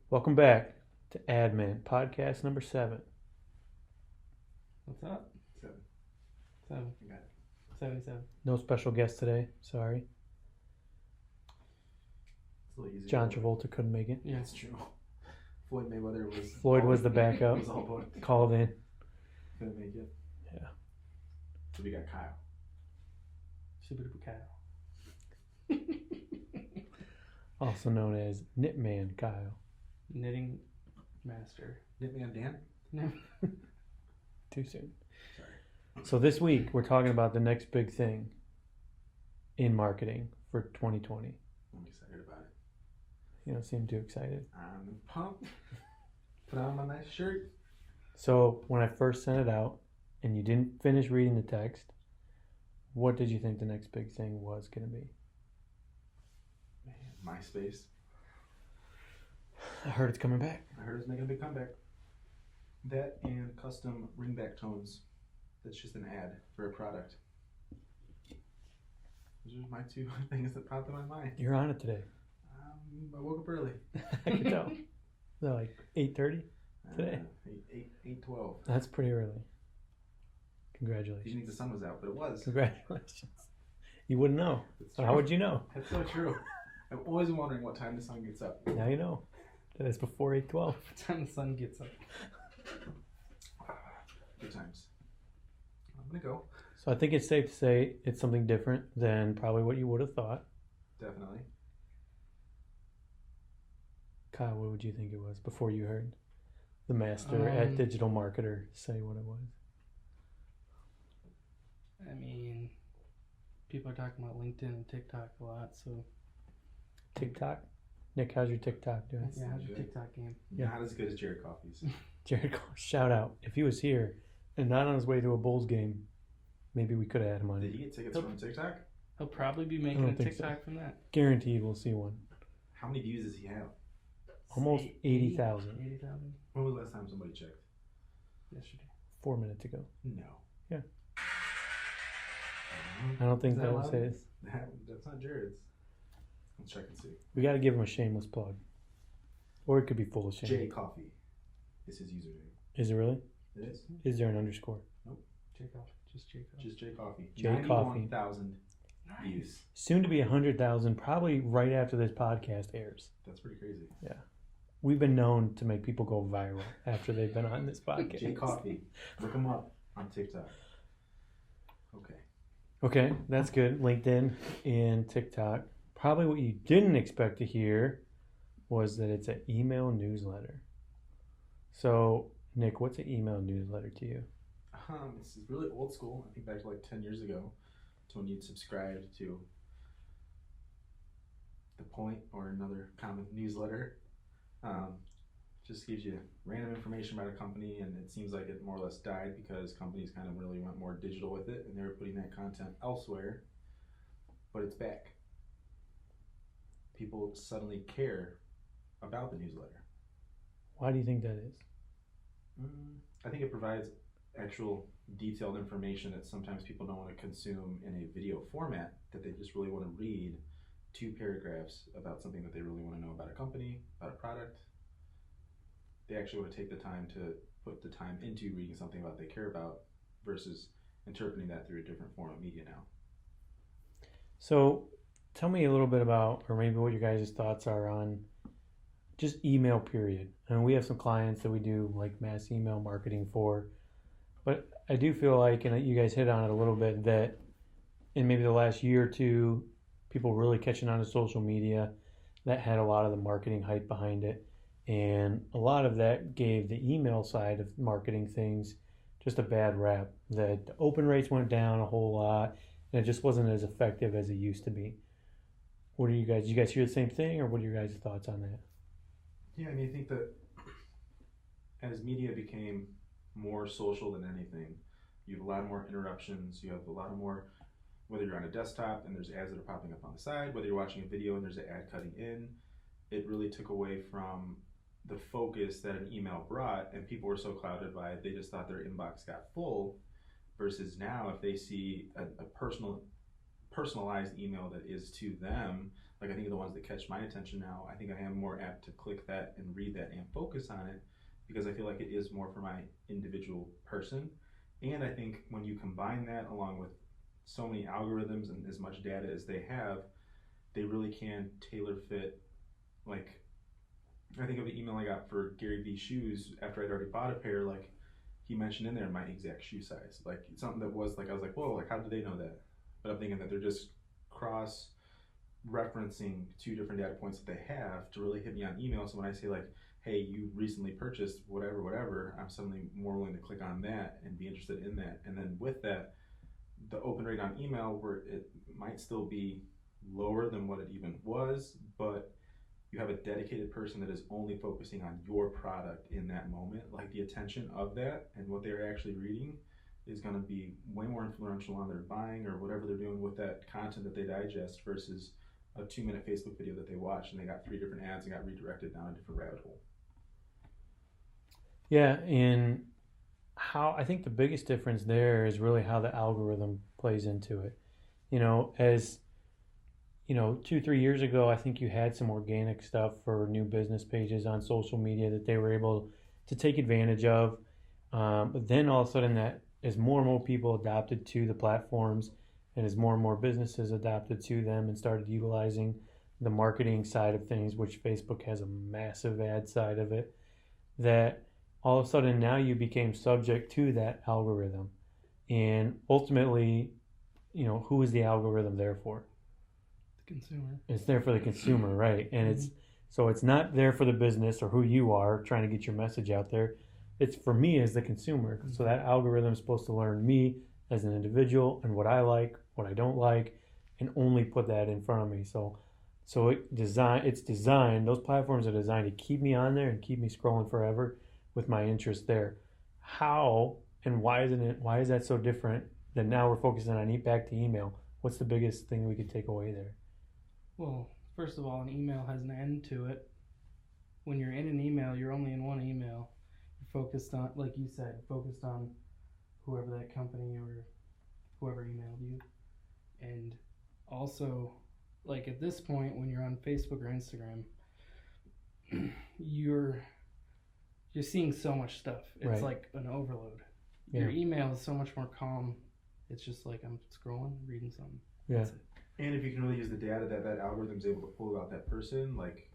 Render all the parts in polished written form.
Welcome back to Admin Podcast number 7. What's up? 7. 7. I got it. 77. No special guest today. Sorry. It's a little easier. John Travolta couldn't make it. Yeah. That's true. Floyd Mayweather was. Floyd was the backup. Was all booked. Called in. Couldn't make it. Yeah. So we got Kyle. Super duper Kyle. Also known as Knitman Kyle. Knitting master. Knitman Dan. No. Too soon. Sorry. So this week we're talking about the next big thing in marketing for 2020. I'm excited about it. You don't seem too excited. I'm pumped. Put on my nice shirt. So when I first sent it out and you didn't finish reading the text, what did you think the next big thing was going to be? Man, MySpace. I heard it's coming back. I heard it's making a big comeback. That and custom ringback tones. That's just an ad for a product. Those are my two things that popped in my mind. You're on it today. I woke up early. I can tell. So like 8:30? Today. 8:12. That's pretty early. You Congratulations. think the sun was out, but it was. Congratulations. You wouldn't know. That's So true. how would you know? That's so true. I'm always wondering what time the sun gets up. Now you know. That it's before 8:12. Time the sun gets up. Good times. I'm gonna go. So I think it's safe to say it's something different than probably what you would have thought. Definitely. Kyle, what would you think it was before you heard the master at Digital Marketer say what it was? I mean, people are talking about LinkedIn and TikTok a lot, so TikTok? Nick, how's your TikTok doing? yeah, how's your good. TikTok game? Yeah. Not as good as Jared Coffey's. Jared, shout out. If he was here and not on his way to a Bulls game, maybe we could have had him on. Did he get tickets from TikTok? He'll probably be I making don't a think so. TikTok from that. Guaranteed we'll see one. How many views does he have? Almost 80,000 80,000 When was the last time somebody checked? yesterday. 4 minutes ago. No. Yeah. I don't think Is that that was allowed? his. That's not Jared's. Let's check and see. We got to give him a shameless plug. Or it could be full of shame. J Coffee is his username. Is it really? It is. Is there an underscore? Jacob. Just Jacob. Just J Coffee. J Coffee. 91,000 views. Soon to be 100,000, probably right after this podcast airs. That's pretty crazy. We've been known to make people go viral after they've been on this podcast. J Coffee. Look him up on TikTok. Okay. Okay, that's good. LinkedIn and TikTok. Probably what you didn't expect to hear was that it's an email newsletter. So, Nick, what's an email newsletter to you? This is really old school. I think back to like 10 years ago to when you'd subscribe to The Point or another common newsletter. Just gives you random information about a company, and it seems like it more or less died because companies kind of really went more digital with it, and they were putting that content elsewhere. But it's back. People suddenly care about the newsletter. Why do you think that is? I think it provides actual detailed information that sometimes people don't want to consume in a video format, that they just really want to read 2 paragraphs about something that they really want to know about a company, about a product. They actually want to take the time to put the time into reading something about they care about versus interpreting that through a different form of media now. So, tell me a little bit about, or maybe what your guys' thoughts are on just email, period. And we have some clients that we do like mass email marketing for, but I do feel like, and you guys hit on it a little bit, that in maybe the last year or two, people really catching on to social media, that had a lot of the marketing hype behind it. And a lot of that gave the email side of marketing things just a bad rap, that the open rates went down a whole lot, and it just wasn't as effective as it used to be. What are you guys hear the same thing, or what are your guys' thoughts on that? Yeah, I mean, I think that as media became more social than anything, you have a lot more interruptions, you have a lot more, whether you're on a desktop and there's ads that are popping up on the side, whether you're watching a video and there's an ad cutting in, it really took away from the focus that an email brought, and people were so clouded by it, they just thought their inbox got full, versus now if they see a personalized email that is to them, like I think of the ones that catch my attention now, I think I am more apt to click that and read that and focus on it because I feel like it is more for my individual person. And I think when you combine that along with so many algorithms and as much data as they have, they really can tailor fit. Like, I think of the email I got for Gary Vee shoes after I'd already bought a pair. Like, he mentioned in there my exact shoe size. Like, it's something that was like, I was like, whoa, like, how did they know that? But I'm thinking that they're just cross referencing two different data points that they have to really hit me on email. So when I say, like, hey, you recently purchased whatever, I'm suddenly more willing to click on that and be interested in that. And then with that, the open rate on email, where it might still be lower than what it even was, but you have a dedicated person that is only focusing on your product in that moment, like the attention of that and what they're actually reading is going to be way more influential on their buying or whatever they're doing with that content that they digest versus a 2-minute Facebook video that they watched and they got 3 different ads and got redirected down a different rabbit hole. Yeah, and how I think the biggest difference there is really how the algorithm plays into it. As 2-3 years ago, I think you had some organic stuff for new business pages on social media that they were able to take advantage of. But then all of a sudden, that as more and more people adopted to the platforms and as more and more businesses adopted to them and started utilizing the marketing side of things, which Facebook has a massive ad side of it, that all of a sudden now you became subject to that algorithm. And ultimately, who is the algorithm there for? Consumer. It's there for the consumer, right? And it's not there for the business or who you are trying to get your message out there. It's for me as the consumer. So that algorithm is supposed to learn me as an individual and what I like, what I don't like, and only put that in front of me. So it's designed. Those platforms are designed to keep me on there and keep me scrolling forever with my interest there. How and why is that so different than now we're focusing on back to email? What's the biggest thing we could take away there? Well, first of all, an email has an end to it. When you're in an email, you're only in one email. You're focused on, like you said, focused on whoever that company or whoever emailed you. And also, like at this point, when you're on Facebook or Instagram, you're seeing so much stuff. It's Right. like an overload. Yeah. Your email is so much more calm. It's just like I'm scrolling, reading something. Yeah. That's it. And if you can really use the data that algorithm is able to pull about that person, like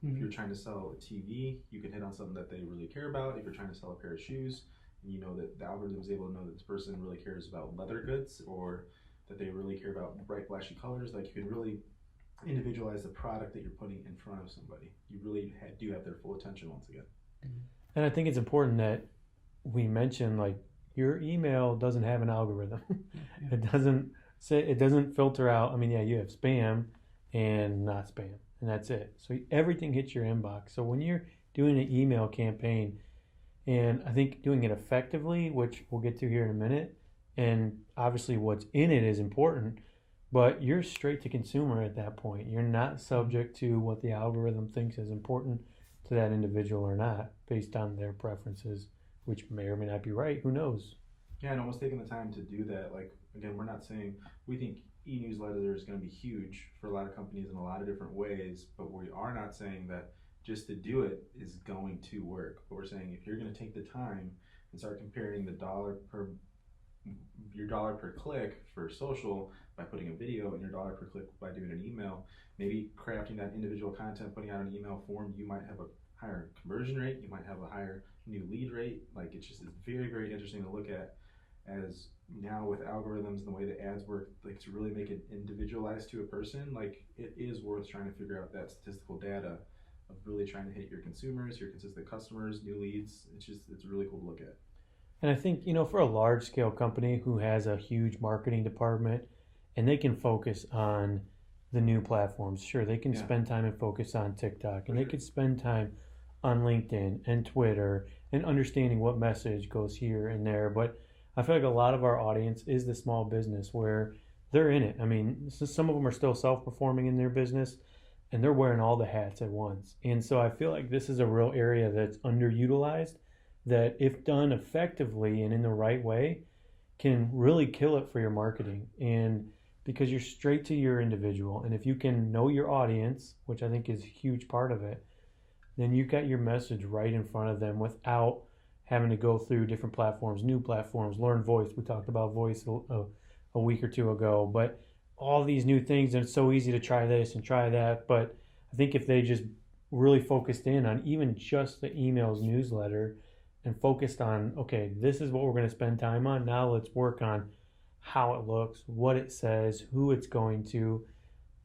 if you're trying to sell a TV, you can hit on something that they really care about. If you're trying to sell a pair of shoes, and you know that the algorithm is able to know that this person really cares about leather goods or that they really care about bright, flashy colors, like you can really individualize the product that you're putting in front of somebody. You really do have their full attention once again. And I think it's important that we mention, like, your email doesn't have an algorithm. Yeah. It doesn't filter out. I mean, yeah, you have spam and not spam, and that's it. So everything hits your inbox. So when you're doing an email campaign, and I think doing it effectively, which we'll get to here in a minute, and obviously what's in it is important, but you're straight to consumer at that point. You're not subject to what the algorithm thinks is important to that individual or not, based on their preferences, which may or may not be right. Who knows? Yeah, and almost taking the time to do that. Like, again, we're not saying we think e-newsletter is going to be huge for a lot of companies in a lot of different ways, but we are not saying that just to do it is going to work. But we're saying if you're going to take the time and start comparing your dollar per click for social by putting a video and your dollar per click by doing an email, maybe crafting that individual content, putting out an email form, you might have a higher conversion rate, you might have a higher new lead rate. Like, it's very, very interesting to look at, as now with algorithms and the way the ads work, like to really make it individualized to a person. Like, it is worth trying to figure out that statistical data of really trying to hit your consumers, your consistent customers, new leads. It's really cool to look at. And I think, for a large scale company who has a huge marketing department and they can focus on the new platforms, sure, they can spend time and focus on TikTok, and they could spend time on LinkedIn and Twitter and understanding what message goes here and there. But I feel like a lot of our audience is the small business where they're in it. I mean, some of them are still self-performing in their business and they're wearing all the hats at once. And so I feel like this is a real area that's underutilized, that if done effectively and in the right way, can really kill it for your marketing. And because you're straight to your individual. And if you can know your audience, which I think is a huge part of it, then you got your message right in front of them without having to go through different platforms, new platforms, learn voice. We talked about voice a week or two ago, but all these new things, and it's so easy to try this and try that. But I think if they just really focused in on even just the emails newsletter and focused on, okay, this is what we're going to spend time on. Now let's work on how it looks, what it says, who it's going to.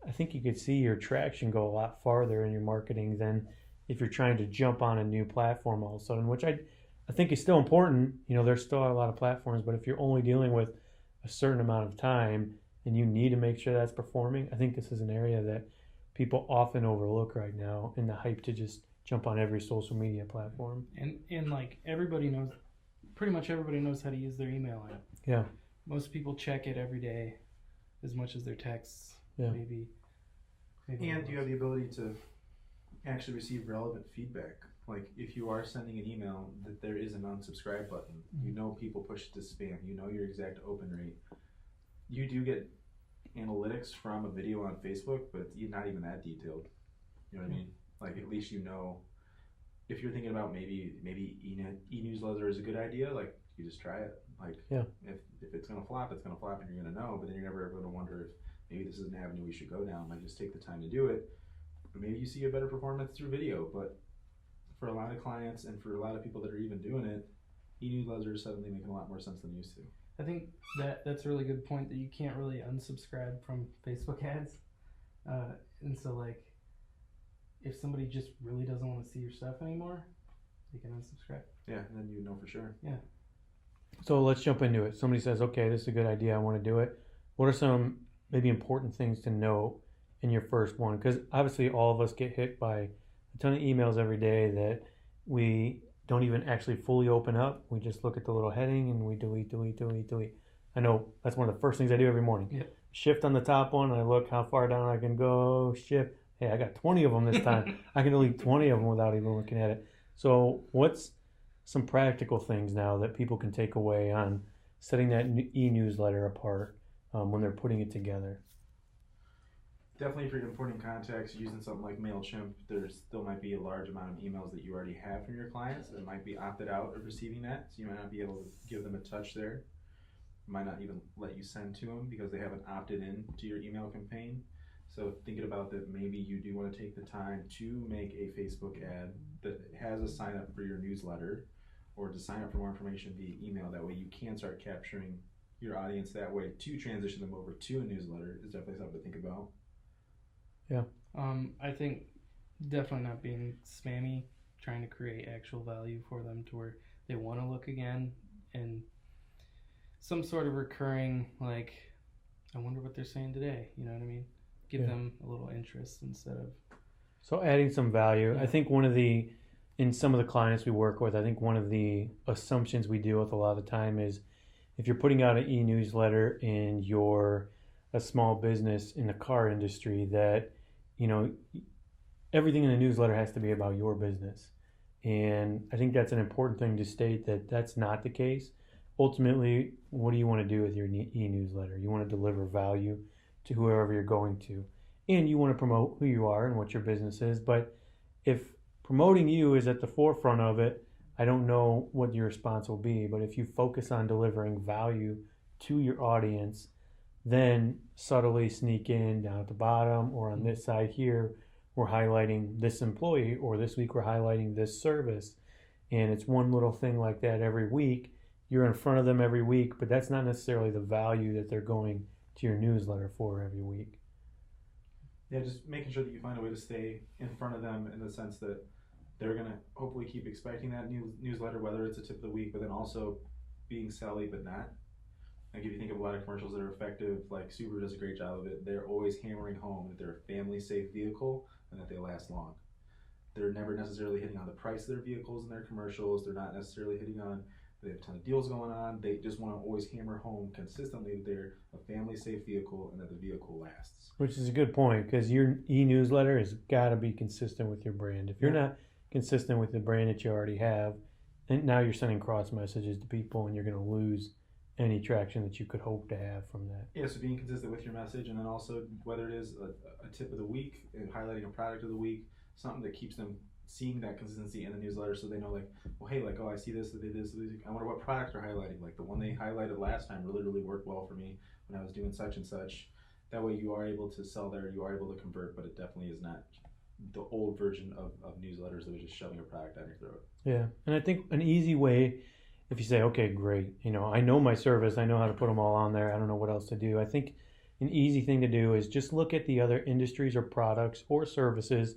I think you could see your traction go a lot farther in your marketing than if you're trying to jump on a new platform all of a sudden, which I think is still important. You know, there's still a lot of platforms, but if you're only dealing with a certain amount of time and you need to make sure that's performing, I think this is an area that people often overlook right now in the hype to just jump on every social media platform. And like everybody knows, pretty much everybody knows how to use their email app. Yeah. Most people check it every day as much as their texts. Yeah. Maybe And you have the ability to actually receive relevant feedback. Like if you are sending an email, that there is an unsubscribe button. You know people push it to spam. You know your exact open rate. You do get analytics from a video on Facebook, but it's not even that detailed. You know what I mean? Like at least you know if you're thinking about maybe e-newsletter is a good idea. Like you just try it. Like if it's gonna flop, it's gonna flop, and you're gonna know. But then you're never ever gonna wonder if maybe this is an avenue we should go down. Like just take the time to do it. Or maybe you see a better performance through video, but for a lot of clients and for a lot of people that are even doing it, e-newsletter is suddenly making a lot more sense than it used to. I think that's a really good point, that you can't really unsubscribe from Facebook ads. And so like if somebody just really doesn't want to see your stuff anymore, they can unsubscribe. Yeah, and then you know for sure. Yeah. So let's jump into it. Somebody says, okay, this is a good idea, I want to do it. What are some maybe important things to know in your first one? Because obviously all of us get hit by a ton of emails every day that we don't even actually fully open up. We just look at the little heading and we delete. I know that's one of the first things I do every morning. Yep. Shift on the top one, and I look how far down I can go, shift. Hey, I got 20 of them this time. I can delete 20 of them without even looking at it. So what's some practical things now that people can take away on setting that e-newsletter apart when they're putting it together? Definitely, if you're importing contacts using something like MailChimp, there still might be a large amount of emails that you already have from your clients that might be opted out of receiving that. So you might not be able to give them a touch there. Might not even let you send to them because they haven't opted in to your email campaign. So thinking about that, maybe you do want to take the time to make a Facebook ad that has a sign up for your newsletter, or to sign up for more information via email. That way you can start capturing your audience that way to transition them over to a newsletter is definitely something to think about. Yeah. I think definitely not being spammy, trying to create actual value for them to where they want to look again, and some sort of recurring, like, I wonder what they're saying today. You know what I mean? Give them a little interest instead of. So adding some value. I think in some of the clients we work with, I think one of the assumptions we deal with a lot of the time is if you're putting out an e-newsletter and you're a small business in the car industry, that, you know, everything in the newsletter has to be about your business. And I think that's an important thing to state, that that's not the case. Ultimately, what do you want to do with your e-newsletter? You want to deliver value to whoever you're going to, and you want to promote who you are and what your business is. But if promoting you is at the forefront of it, I don't know what your response will be. But if you focus on delivering value to your audience, then subtly sneak in down at the bottom or on this side here, we're highlighting this employee, or this week we're highlighting this service. And it's one little thing like that every week. You're in front of them every week, but that's not necessarily the value that they're going to your newsletter for every week. Yeah, just making sure that you find a way to stay in front of them in the sense that they're going to hopefully keep expecting that newsletter, whether it's a tip of the week, but then also being selly but not. Like if you think of a lot of commercials that are effective, like Subaru does a great job of it, they're always hammering home that they're a family-safe vehicle and that they last long. They're never necessarily hitting on the price of their vehicles in their commercials. They're not necessarily hitting on, they have a ton of deals going on. They just want to always hammer home consistently that they're a family-safe vehicle and that the vehicle lasts. Which is a good point, because your e-newsletter has got to be consistent with your brand. If you're not consistent with the brand that you already have, and now you're sending cross messages to people and you're going to lose any traction that you could hope to have from that. Yeah, so being consistent with your message, and then also whether it is a tip of the week and highlighting a product of the week, something that keeps them seeing that consistency in the newsletter, so they know like, well, hey, like, oh, I see this, they did this, I wonder what product they're highlighting. Like the one they highlighted last time really worked well for me when I was doing such and such. That way, you are able to sell there, you are able to convert, but it definitely is not the old version of newsletters that was just shoving a product down your throat. Yeah, and I think an easy way, if you say, okay, great, I know my service, I know how to put them all on there, I don't know what else to do. I think an easy thing to do is just look at the other industries or products or services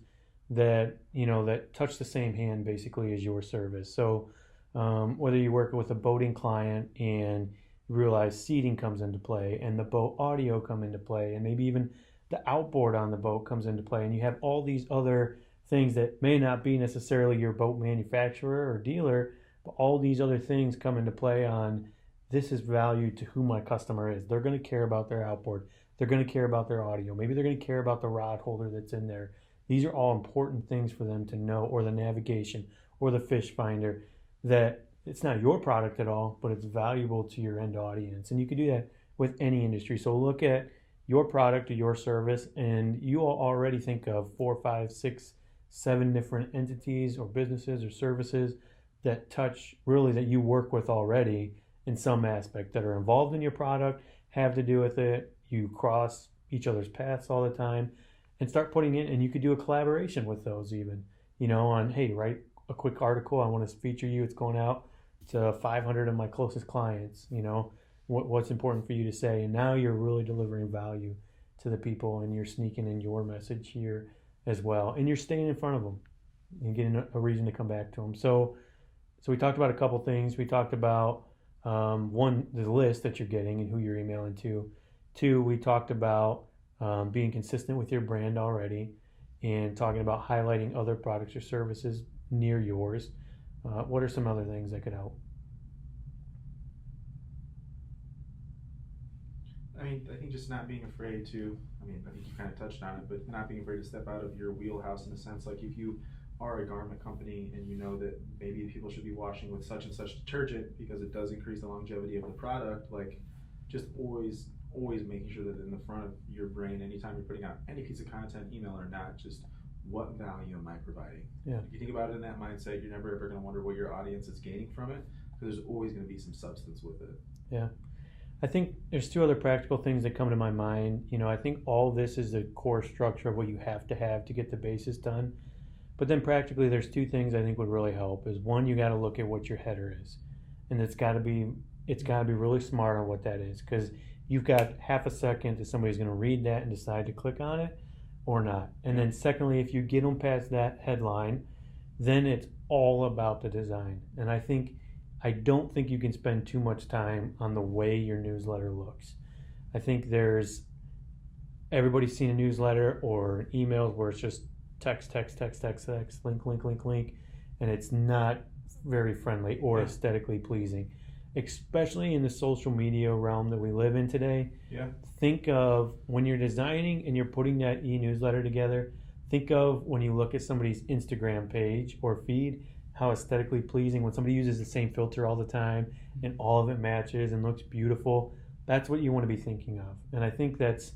that that touch the same hand basically as your service. So whether you work with a boating client and realize seating comes into play and the boat audio come into play and maybe even the outboard on the boat comes into play, and you have all these other things that may not be necessarily your boat manufacturer or dealer, but all these other things come into play on this is value to who my customer is. They're going to care about their outboard. They're going to care about their audio. Maybe they're going to care about the rod holder that's in there. These are all important things for them to know, or the navigation or the fish finder, that it's not your product at all, but it's valuable to your end audience. And you can do that with any industry. So look at your product or your service, and you will already think of 4, 5, 6, 7 different entities or businesses or services that touch really that you work with already in some aspect, that are involved in your product, have to do with it. You cross each other's paths all the time, and start putting in, and you could do a collaboration with those even, on, hey, write a quick article. I want to feature you. It's going out to 500 of my closest clients, what's important for you to say. And now you're really delivering value to the people, and you're sneaking in your message here as well. And you're staying in front of them and getting a reason to come back to them. So we talked about a couple things. We talked about one, the list that you're getting and who you're emailing to. 2, we talked about being consistent with your brand already, and talking about highlighting other products or services near yours. What are some other things that could help? I think just not being afraid to, I think you kind of touched on it, but not being afraid to step out of your wheelhouse, in a sense. Like if you are a garment company and you know that maybe people should be washing with such and such detergent because it does increase the longevity of the product, like just always making sure that in the front of your brain, anytime you're putting out any piece of content, email or not, just what value am I providing? Yeah. If you think about it in that mindset, you're never ever going to wonder what your audience is gaining from it, because there's always going to be some substance with it. Yeah. I think there's 2 other practical things that come to my mind. I think all this is the core structure of what you have to get the basis done. But then practically there's 2 things I think would really help. Is one, you got to look at what your header is. And it's got to be really smart on what that is, because you've got half a second that somebody's going to read that and decide to click on it or not. And then secondly, if you get them past that headline, then it's all about the design. And I don't think you can spend too much time on the way your newsletter looks. I think everybody's seen a newsletter or emails where it's just text, link, and it's not very friendly or aesthetically pleasing, especially in the social media realm that we live in today. Yeah. Think of when you're designing and you're putting that e-newsletter together, think of when you look at somebody's Instagram page or feed, how aesthetically pleasing, when somebody uses the same filter all the time and all of it matches and looks beautiful. That's what you want to be thinking of. And I think that's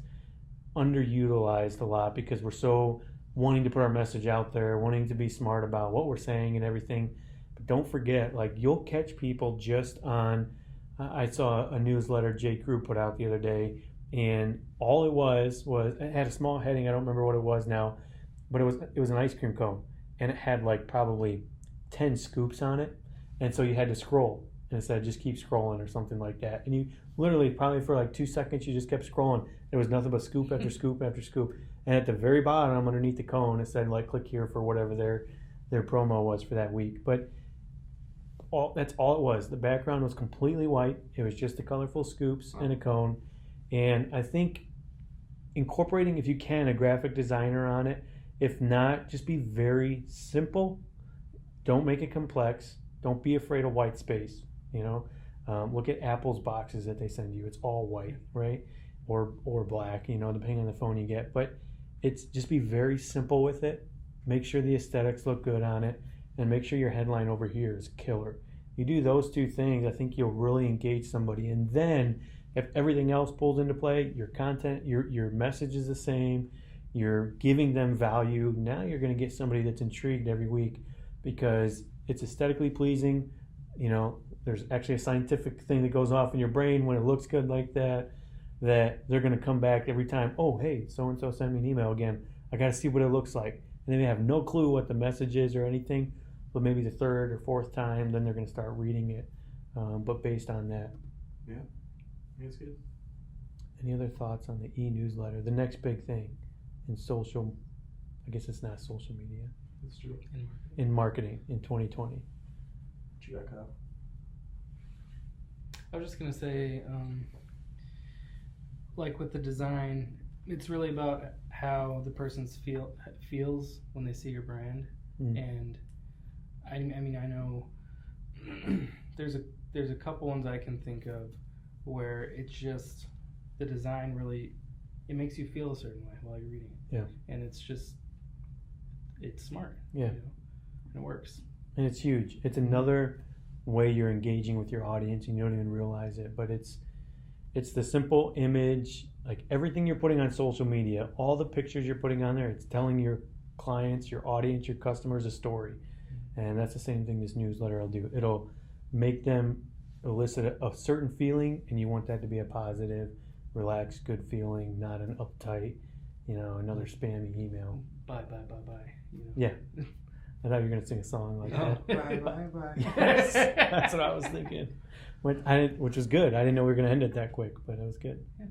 underutilized a lot, because we're so wanting to put our message out there, wanting to be smart about what we're saying and everything. But don't forget, like, you'll catch people just on, I saw a newsletter J. Crew put out the other day, and all it was it had a small heading, I don't remember what it was now, but it was an ice cream cone, and it had like probably 10 scoops on it, and so you had to scroll, and it said just keep scrolling or something like that, and you literally probably for like 2 seconds you just kept scrolling. There was nothing but scoop after scoop after scoop, and at the very bottom underneath the cone it said like click here for whatever their promo was for that week. But that's all it was. The background was completely white. It was just the colorful scoops and a cone. And I think incorporating, if you can, a graphic designer on it. If not, just be very simple. Don't make it complex. Don't be afraid of white space. Look at Apple's boxes that they send you. It's all white, right? Or black, depending on the phone you get. But it's just be very simple with it. Make sure the aesthetics look good on it, and make sure your headline over here is killer. You do those two things, I think you'll really engage somebody. And then if everything else pulls into play, your content, your message is the same, you're giving them value. Now you're going to get somebody that's intrigued every week because it's aesthetically pleasing. You know, there's actually a scientific thing that goes off in your brain when it looks good like that they're going to come back every time. Oh, hey, so-and-so sent me an email again. I got to see what it looks like. And they may have no clue what the message is or anything, but maybe the third or fourth time, then they're going to start reading it. But based on that. Yeah, that's good. Any other thoughts on the e-newsletter? The next big thing in social, I guess it's not social media, That's true. in marketing in 2020. What you got, Kyle? I was just gonna say, like with the design, it's really about how the person feels when they see your brand. And I mean, I know there's a couple ones I can think of where it's just the design really, it makes you feel a certain way while you're reading it. Yeah. And it's smart. Yeah. You know? And it works. And it's huge. It's another way you're engaging with your audience and you don't even realize it, but it's the simple image, like everything you're putting on social media, all the pictures you're putting on there, it's telling your clients, your audience, your customers a story. And that's the same thing this newsletter will do. It'll make them elicit a certain feeling, and you want that to be a positive, relaxed, good feeling, not an uptight, another spammy email. Bye. You know? Yeah. I thought you were going to sing a song like that. Bye. Yes, that's what I was thinking. Which was good. I didn't know we were going to end it that quick, but it was good. Yeah.